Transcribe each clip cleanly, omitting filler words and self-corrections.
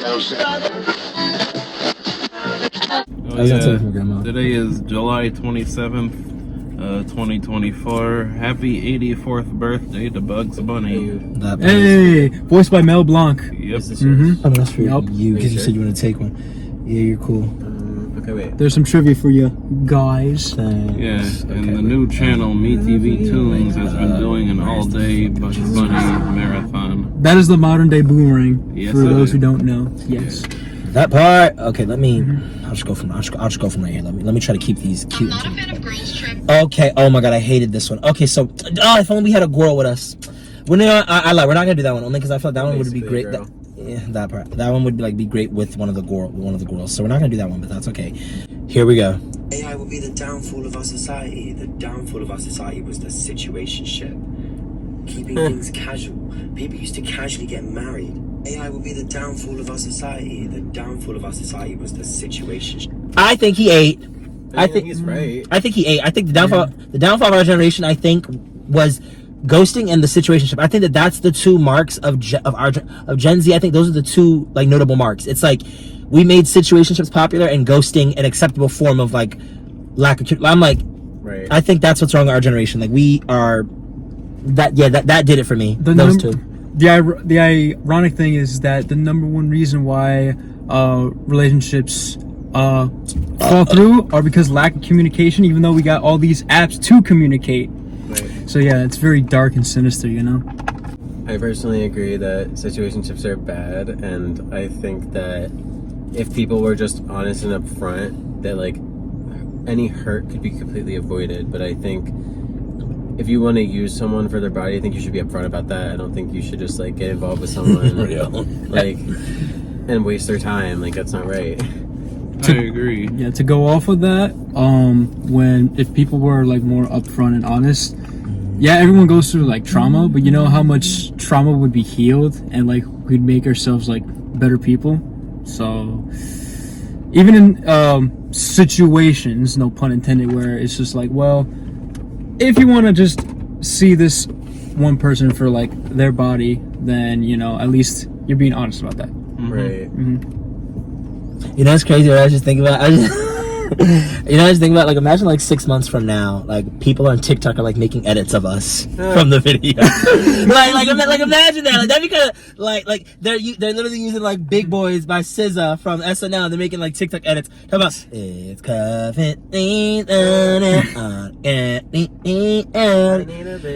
Oh, yeah. Today is July 27th, 2024. Happy 84th birthday to Bugs Bunny. Hey, voiced by Mel Blanc. Yep. Oh, that's for you, because you said you want to take one. Yeah, you're cool. Okay, wait. There's some trivia for you guys. Thanks. Yeah, and the new channel, MeTV Tunes, has been doing an all-day Bugs Bunny marathon. That is the modern-day Boomerang, yes, for those who don't know. Yes. That part. Okay, let me. I'll just go from right here. Let me try to keep these cute. I'm not a fan of girls trip. Okay. Oh my god, I hated this one. Okay, so if only we had a girl with us. I lie. We're not gonna do that one only because I feel like that one would be great. That part. That one would be great with one of the girls. So we're not gonna do that one, but that's okay. Here we go. AI will be the downfall of our society. The downfall of our society was the situationship. Keeping things casual. People used to casually get married. AI will be the downfall of our society. The downfall of our society was the situationship. I think he ate. I think he's right. I think he ate. I think the downfall of our generation, I think, was ghosting and the situationship. I think that's the two marks of Gen Z. I think those are the two like notable marks. It's like we made situationships popular and ghosting an acceptable form of like lack of. I'm like, right. I think that's what's wrong with our generation. Like we are that did it for me. Those two. The ironic thing is that the number one reason why relationships fall through are because lack of communication, even though we got all these apps to communicate. Right. So yeah, it's very dark and sinister, you know? I personally agree that situationships are bad, and I think that if people were just honest and upfront, that like any hurt could be completely avoided. But I think if you want to use someone for their body, I think you should be upfront about that. I don't think you should just like get involved with someone like and waste their time. Like that's not right. I agree. Yeah, to go off of that, if people were like more upfront and honest, yeah, everyone goes through like trauma, but you know how much trauma would be healed and like we'd make ourselves like better people. So even in situations, no pun intended, where it's just like, well, if you want to just see this one person for like their body, then you know at least you're being honest about that. Right. You know, it's crazy what I was just thinking about. Like, imagine like 6 months from now, like people on TikTok are like making edits of us from the video. like imagine that. Like that'd be kind of like they're literally using like Big Boys by SZA from SNL. They're making like TikTok edits. Talk about it's cuffing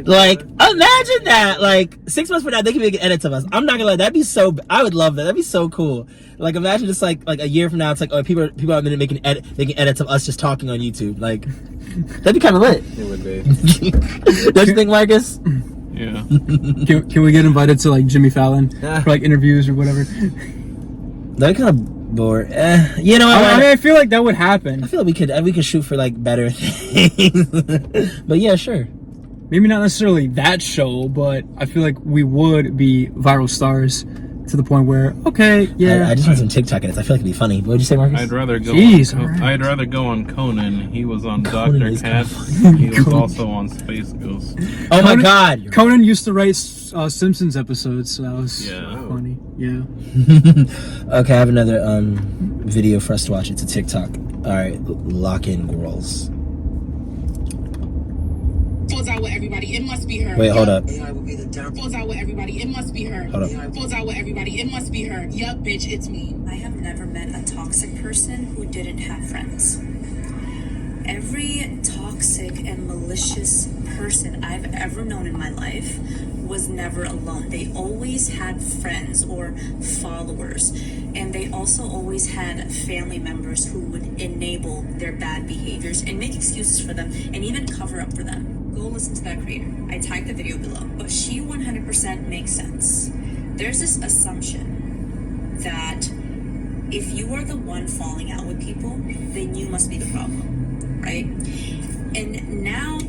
like imagine that. Like 6 months from now, they can make edits of us. I'm not gonna lie, that'd be so. I would love that. That'd be so cool. Like imagine just like a year from now, it's like people have been making edits of us just talking on YouTube. Like that'd be kind of lit. It would be. Don't you think, Marcus? Yeah. Can we get invited to like Jimmy Fallon for like interviews or whatever? That'd kind of bored. You know, I feel like that would happen. I feel like we could shoot for like better things. But yeah, sure. Maybe not necessarily that show, but I feel like we would be viral stars. To the point where, okay, yeah. I just want some TikTok edits. I feel like it'd be funny. What would you say, Marcus? I'd rather go. Jeez, I'd rather go on Conan. He was on Dr. Katz. He was also on Space Ghost. Oh my God! Conan used to write Simpsons episodes, so that was funny. Yeah. Okay, I have another video for us to watch. It's a TikTok. All right, lock in girls. Falls out with everybody. It must be her. Wait, hold up. AI will be the downfall. Falls out with everybody. It must be her. Hold up. Falls out with everybody. It must be her. Yup, bitch, it's me. I have never met a toxic person who didn't have friends. Every toxic and malicious person I've ever known in my life was never alone. They always had friends or followers, and they also always had family members who would enable their bad behaviors and make excuses for them and even cover up for them. Go listen to that creator. I tagged the video below, but she 100% makes sense. There's this assumption that if you are the one falling out with people, then you must be the problem, right? And now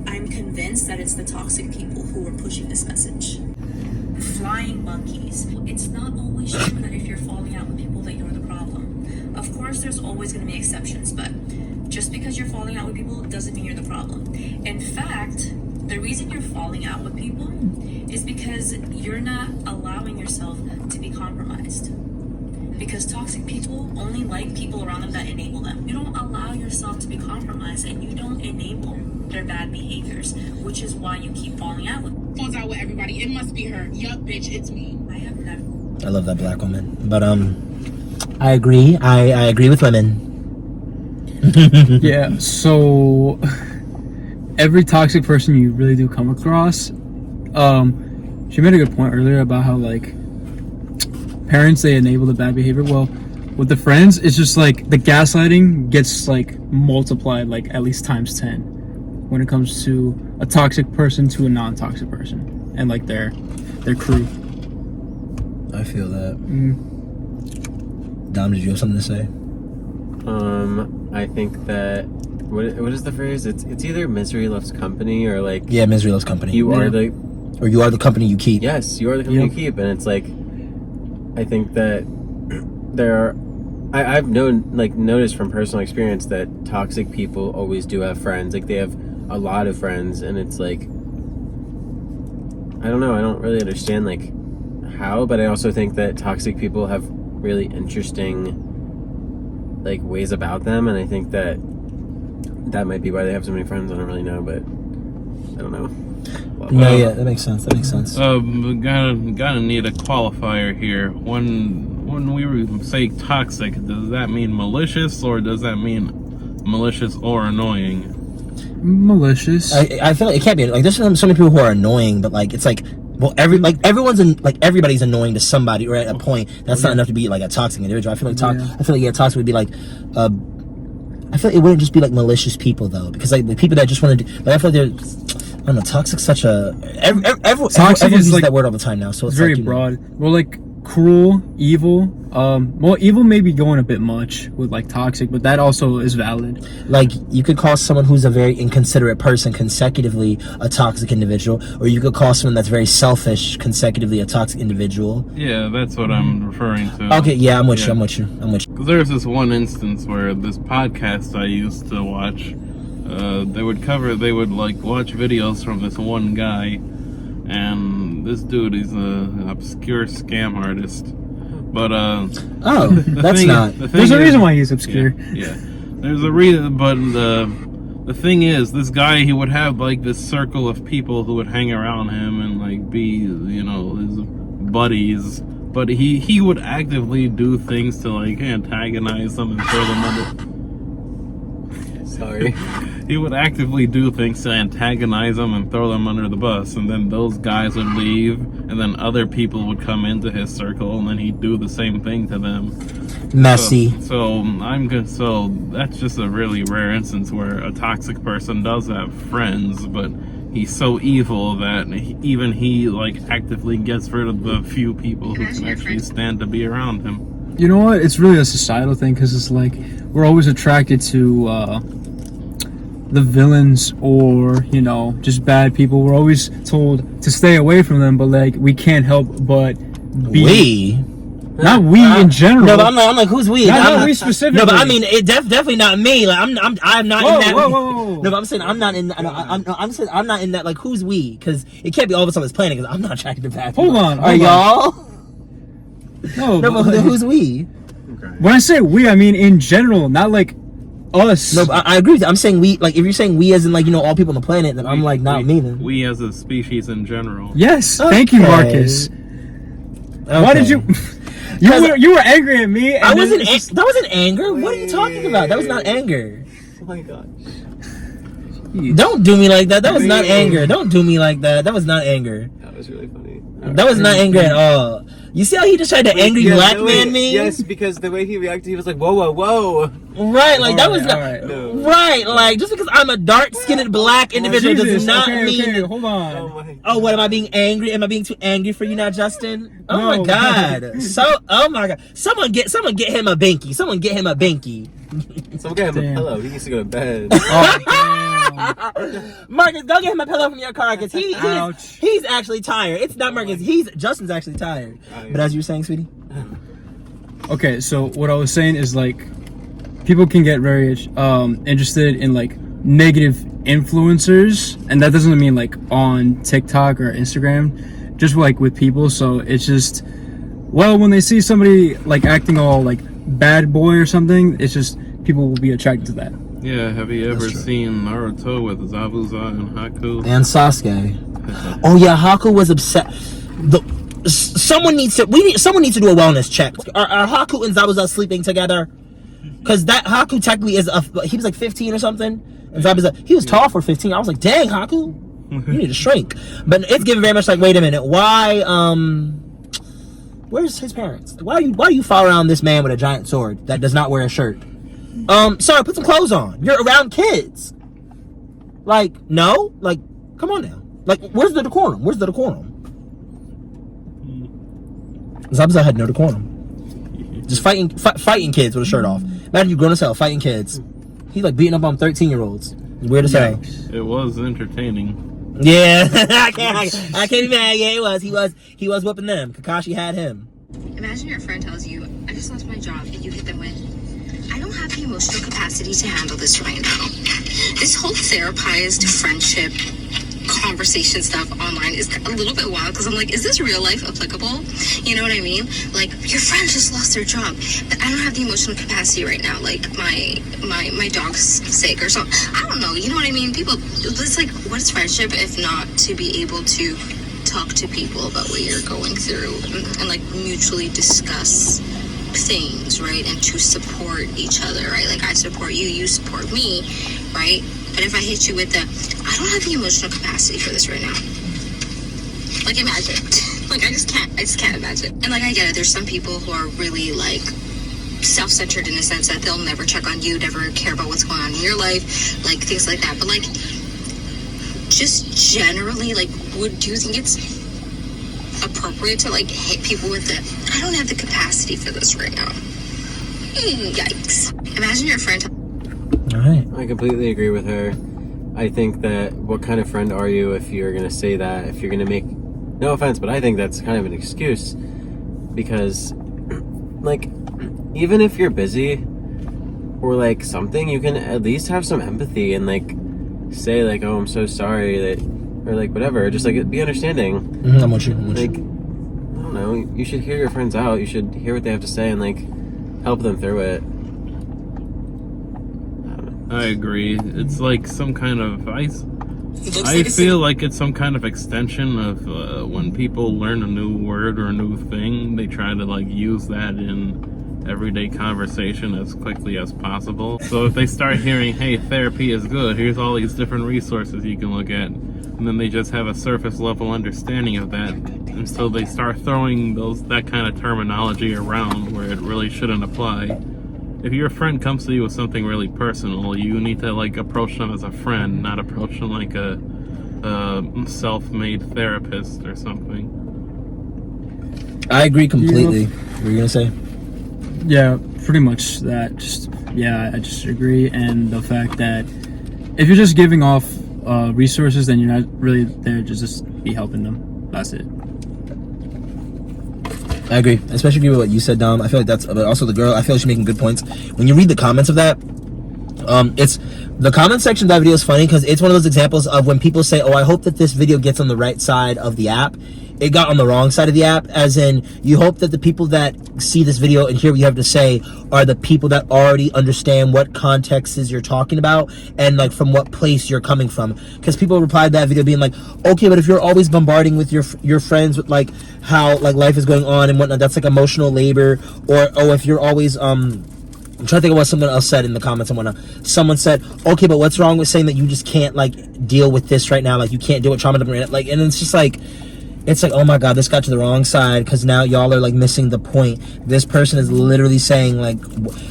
I'm convinced that it's the toxic people who are pushing this message. Flying monkeys. It's not always true that if you're falling out with people that you're the problem. Of course, there's always going to be exceptions, but just because you're falling out with people doesn't mean you're the problem. In fact, the reason you're falling out with people is because you're not allowing yourself to be compromised. because toxic people only like people around them that enable them. You don't allow yourself to be compromised, and you don't enable their bad behaviors, which is why you keep falling out with them. Falls out with everybody. It must be her. Yup, bitch, it's me. I have never. I love that black woman, but I agree. I agree with women. Yeah, so every toxic person you really do come across, she made a good point earlier about how like parents, they enable the bad behavior. Well, with the friends, it's just like the gaslighting gets like multiplied like at least times 10 when it comes to a toxic person to a non-toxic person and like their crew. I feel that. Dom, did you have something to say? I think that what is the phrase? It's either misery loves company or like Yeah, misery loves company. you are the or you are the company you keep. yes, you are the company you keep, and it's like I think that there are I've noticed from personal experience that toxic people always do have friends. Like they have a lot of friends, and it's like I don't know. I don't really understand like how, but I also think that toxic people have really interesting like ways about them, and I think that might be why they have so many friends. I don't really know, but I don't know. No, yeah, that makes sense. Gotta need a qualifier here. When we say toxic, does that mean malicious or does that mean malicious or annoying? Malicious. I feel like it can't be like there's so many people who are annoying, but like it's like well everybody's annoying to somebody or at a point. That's not enough to be like a toxic individual. I feel like toxic would be like I feel like it wouldn't just be like malicious people though, because like the people that just want to do. But I feel like they're I don't know. Toxic's such a everyone uses like, that word all the time now, so it's very like, broad. Well, like cruel, evil. Well, evil may be going a bit much with like toxic, but that also is valid. Like you could call someone who's a very inconsiderate person consecutively a toxic individual, or you could call someone that's very selfish consecutively a toxic individual. Yeah, that's what I'm referring to. Okay, yeah, I'm with you. 'Cause there's this one instance where this podcast I used to watch, they would like watch videos from this one guy, and this dude, he's an obscure scam artist. But there's a reason why he's obscure. Yeah, there's a reason. But the thing is, this guy, he would have like this circle of people who would hang around him and like be, his buddies. But he would actively do things to like antagonize them and throw them under. Sorry. He would actively do things to antagonize them and throw them under the bus, and then those guys would leave, and then other people would come into his circle, and then he'd do the same thing to them. Messy. So that's just a really rare instance where a toxic person does have friends, but he's so evil that even he like actively gets rid of the few people who can actually stand to be around him. You know what? It's really a societal thing, because it's like we're always attracted to the villains or just bad people. We're always told to stay away from them, but like we can't help but be not we in general. No, but I'm like who's we? Not we specifically. No, but I mean it definitely not me. Like I'm not in that. Whoa. No, but I'm saying I'm not in. I'm saying I'm not in that. Like who's we? Because it can't be all of us on this planet. Because I'm not attracted to bad people. Hold on, are y'all? No, but who's we? Okay. When I say we, I mean in general, not like us. No, but I agree with you. I'm saying we. Like if you're saying we as in like all people on the planet, then I'm like not me then. We as a species in general. Yes, thank you, Marcus. Okay. Why did you? You were angry at me. And I wasn't. That wasn't anger. What are you talking about? That was not anger. Oh my gosh. Don't do me like that. That was not anger. Don't do me like that. That was not anger. That was really funny. That was not anger at all. You see how he just tried to angry black man me? Yes, because the way he reacted, he was like, whoa. Right, like that was not No. right. Like just because I'm a dark-skinned black individual does not mean. Hold on. Oh my. Oh, what am I being angry? Am I being too angry for you now, Justin? Oh No. my God. Oh my God. Someone get him a binky. Someone get him a binky. Someone get him Damn. a pillow. He needs to go to bed. Oh, damn. Marcus, go get him a pillow from your car because Ouch. he's actually tired. It's not Marcus. Justin's actually tired. But as you were saying, sweetie. Okay, so what I was saying is like people can get very interested in like negative influencers, and that doesn't mean like on TikTok or Instagram, just like with people. So it's just Well, when they see somebody like acting all like bad boy or something, it's just people will be attracted to that. Yeah, have you ever true. seen Naruto with Zabuza and Haku? And Sasuke. Oh yeah, Haku was upset. Someone needs to do a wellness check. Are Haku and Zabuza sleeping together? Because that Haku technically he was like 15 or something. And Zabuza, he was tall for 15. I was like, dang, Haku, you need to shrink. But it's given very much like, wait a minute, why? Where's his parents? Why do you follow around this man with a giant sword that does not wear a shirt? Sorry, put some clothes on. You're around kids. Like, no, like, come on now. Like, where's the decorum? Zabuza had no decorum. Just fighting kids with a shirt off. Imagine you grown as hell fighting kids. He like beating up on 13-year-olds. It's weird as hell. It was entertaining. Yeah, I can't be mad. Yeah, he was whooping them. Kakashi had him. Imagine your friend tells you, I just lost my job, and you hit them with, I don't have the emotional capacity to handle this right now. This whole therapized friendship conversation stuff online is a little bit wild because I'm like, is this real life applicable? You know what I mean? Like, your friend just lost their job, but I don't have the emotional capacity right now. Like, my dog's sick or something. I don't know. You know what I mean? People, it's like, what's friendship if not to be able to talk to people about what you're going through and like mutually discuss things, right? And to support each other, right? Like, I support you, you support me, right? But if I hit you with I don't have the emotional capacity for this right now. Like, imagine. Like, I just can't imagine. And like, I get it. There's some people who are really like self-centered in the sense that they'll never check on you, never care about what's going on in your life, like things like that. But like, just generally, like, do you think it's appropriate to like hit people with I don't have the capacity for this right now? Yikes. Imagine your friend. All right. I completely agree with her. I think that what kind of friend are you if you're going to say that, if you're going to make, no offense, but I think that's kind of an excuse because, like, even if you're busy or like something, you can at least have some empathy and like say like, oh, I'm so sorry that, or like whatever, just like be understanding. I'm with you. Like, I don't know, you should hear your friends out. You should hear what they have to say and like help them through it. I agree. It's like some kind of I feel like it's some kind of extension of when people learn a new word or a new thing, they try to like use that in everyday conversation as quickly as possible. So if they start hearing, hey, therapy is good, here's all these different resources you can look at, and then they just have a surface level understanding of that, and so they start throwing that kind of terminology around where it really shouldn't apply. If your friend comes to you with something really personal, you need to like approach them as a friend, not approach them like a self-made therapist or something. I agree completely. What were you gonna say? Yeah, pretty much that. I just agree. And the fact that if you're just giving off resources, then you're not really there to just be helping them. That's it. I agree, especially with what you said, Dom. I feel like that's, but also the girl, I feel like she's making good points. When you read the comments of that, it's the comment section of that video is funny because it's one of those examples of when people say, oh, I hope that this video gets on the right side of the app. It got on the wrong side of the app, as in you hope that the people that see this video and hear what you have to say are the people that already understand what contexts you're talking about and like from what place you're coming from. Because people replied to that video being like, okay, but if you're always bombarding with your friends with like how like life is going on and whatnot, that's like emotional labor. Or oh, if you're always I'm trying to think of what someone else said in the comments and whatnot. Someone said, okay, but what's wrong with saying that you just can't like deal with this right now? Like you can't deal with trauma, like, and it's just like, it's like, oh my god, this got to the wrong side because now y'all are like missing the point. This person is literally saying like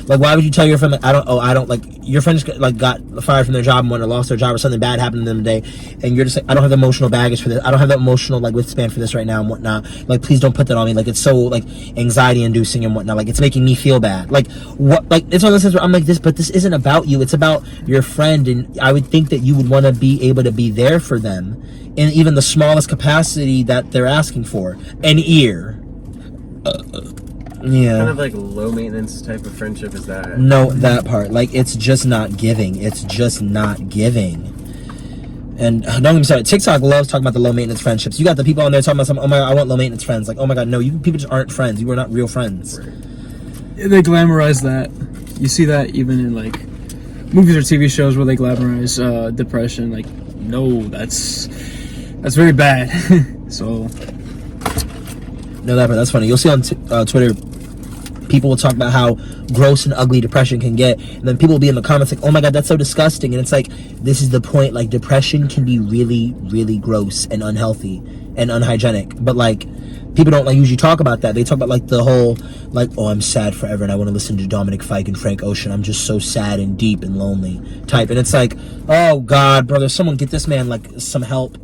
why would you tell your friend like, I don't like, your friend just like got fired from their job and lost their job or something bad happened to them today, and you're just like, I don't have the emotional baggage for this, I don't have the emotional like withstand for this right now and whatnot, like please don't put that on me, like it's so like anxiety inducing and whatnot, like it's making me feel bad, like what, like it's one of those things where I'm like, this isn't about you, it's about your friend, and I would think that you would want to be able to be there for them in even the smallest capacity that they're asking for. An ear. Yeah. Kind of like low maintenance type of friendship is that? No, that part. Like, it's just not giving. It's just not giving. And don't get me started. TikTok loves talking about the low maintenance friendships. You got the people on there talking about something. Oh my god, I want low maintenance friends. Like, oh my god, no, you people just aren't friends. You are not real friends. They glamorize that. You see that even in like movies or TV shows where they glamorize depression. Like, no, that's very bad. So no, that's funny. You'll see on Twitter, people will talk about how gross and ugly depression can get, and then people will be in the comments like, oh my god, that's so disgusting. And it's like, this is the point. Like, depression can be really, really gross and unhealthy and unhygienic, but like, people don't like usually talk about that. They talk about like the whole like, oh, I'm sad forever and I want to listen to Dominic Fike and Frank Ocean, I'm just so sad and deep and lonely type. And it's like, oh god, brother, someone get this man like some help.